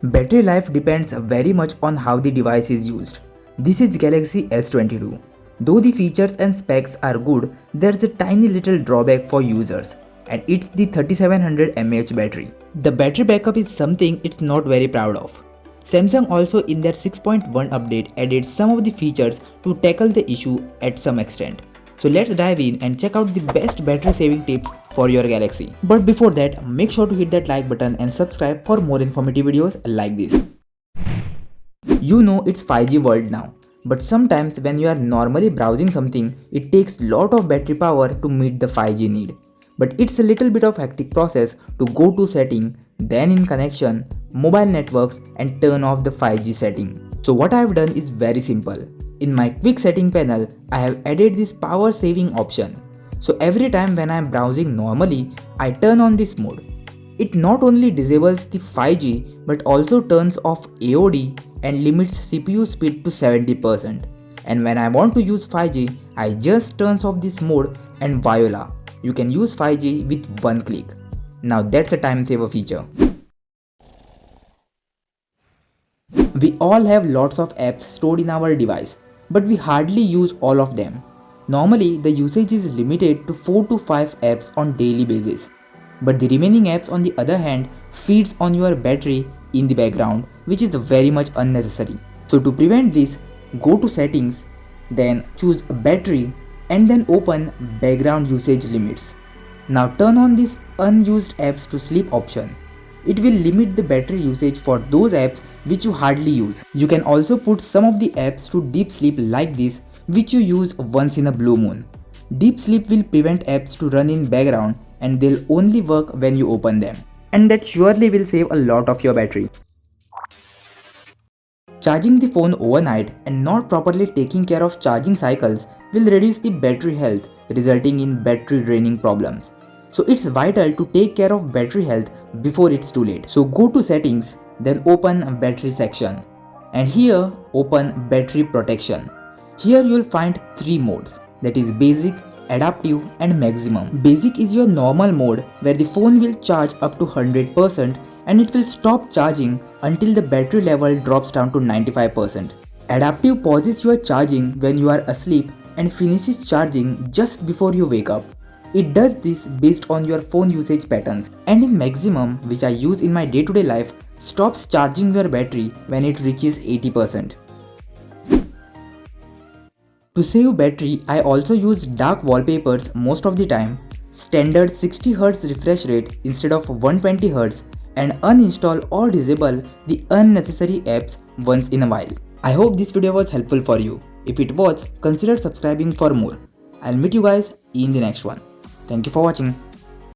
Battery life depends very much on how the device is used. This is Galaxy S22. Though the features and specs are good, there's a tiny little drawback for users, and it's the 3700 mAh battery. The battery backup is something it's not very proud of. Samsung also in their 6.1 update added some of the features to tackle the issue at some extent. So let's dive in and check out the best battery saving tips for your Galaxy. But before that, make sure to hit that like button and subscribe for more informative videos like this. You know it's 5G world now, but sometimes when you are normally browsing something, it takes lot of battery power to meet the 5G need. But it's a little bit of hectic process to go to setting, then in connection, mobile networks and turn off the 5G setting. So what I have done is very simple. In my quick setting panel, I have added this power saving option. So every time when I am browsing normally, I turn on this mode. It not only disables the 5G but also turns off AOD and limits CPU speed to 70%. And when I want to use 5G, I just turns off this mode and voila, you can use 5G with one click. Now that's a time saver feature. We all have lots of apps stored in our device, but we hardly use all of them. Normally, the usage is limited to 4 to 5 apps on daily basis. But the remaining apps on the other hand feeds on your battery in the background, which is very much unnecessary. So to prevent this, go to settings, then choose battery and then open background usage limits. Now turn on this unused apps to sleep option. It will limit the battery usage for those apps which you hardly use. You can also put some of the apps to deep sleep like this, which you use once in a blue moon. Deep sleep will prevent apps to run in background and they'll only work when you open them. And that surely will save a lot of your battery. Charging the phone overnight and not properly taking care of charging cycles will reduce the battery health, resulting in battery draining problems. So it's vital to take care of battery health before it's too late. So go to settings, then open battery section. And here open battery protection. Here you'll find 3 modes, that is basic, adaptive and maximum. Basic is your normal mode where the phone will charge up to 100% and it will stop charging until the battery level drops down to 95%. Adaptive pauses your charging when you are asleep and finishes charging just before you wake up. It does this based on your phone usage patterns. And in maximum, which I use in my day-to-day life, stops charging your battery when it reaches 80%. To save battery, I also use dark wallpapers most of the time, standard 60Hz refresh rate instead of 120Hz, and uninstall or disable the unnecessary apps once in a while. I hope this video was helpful for you. If it was, consider subscribing for more. I'll meet you guys in the next one. Thank you for watching.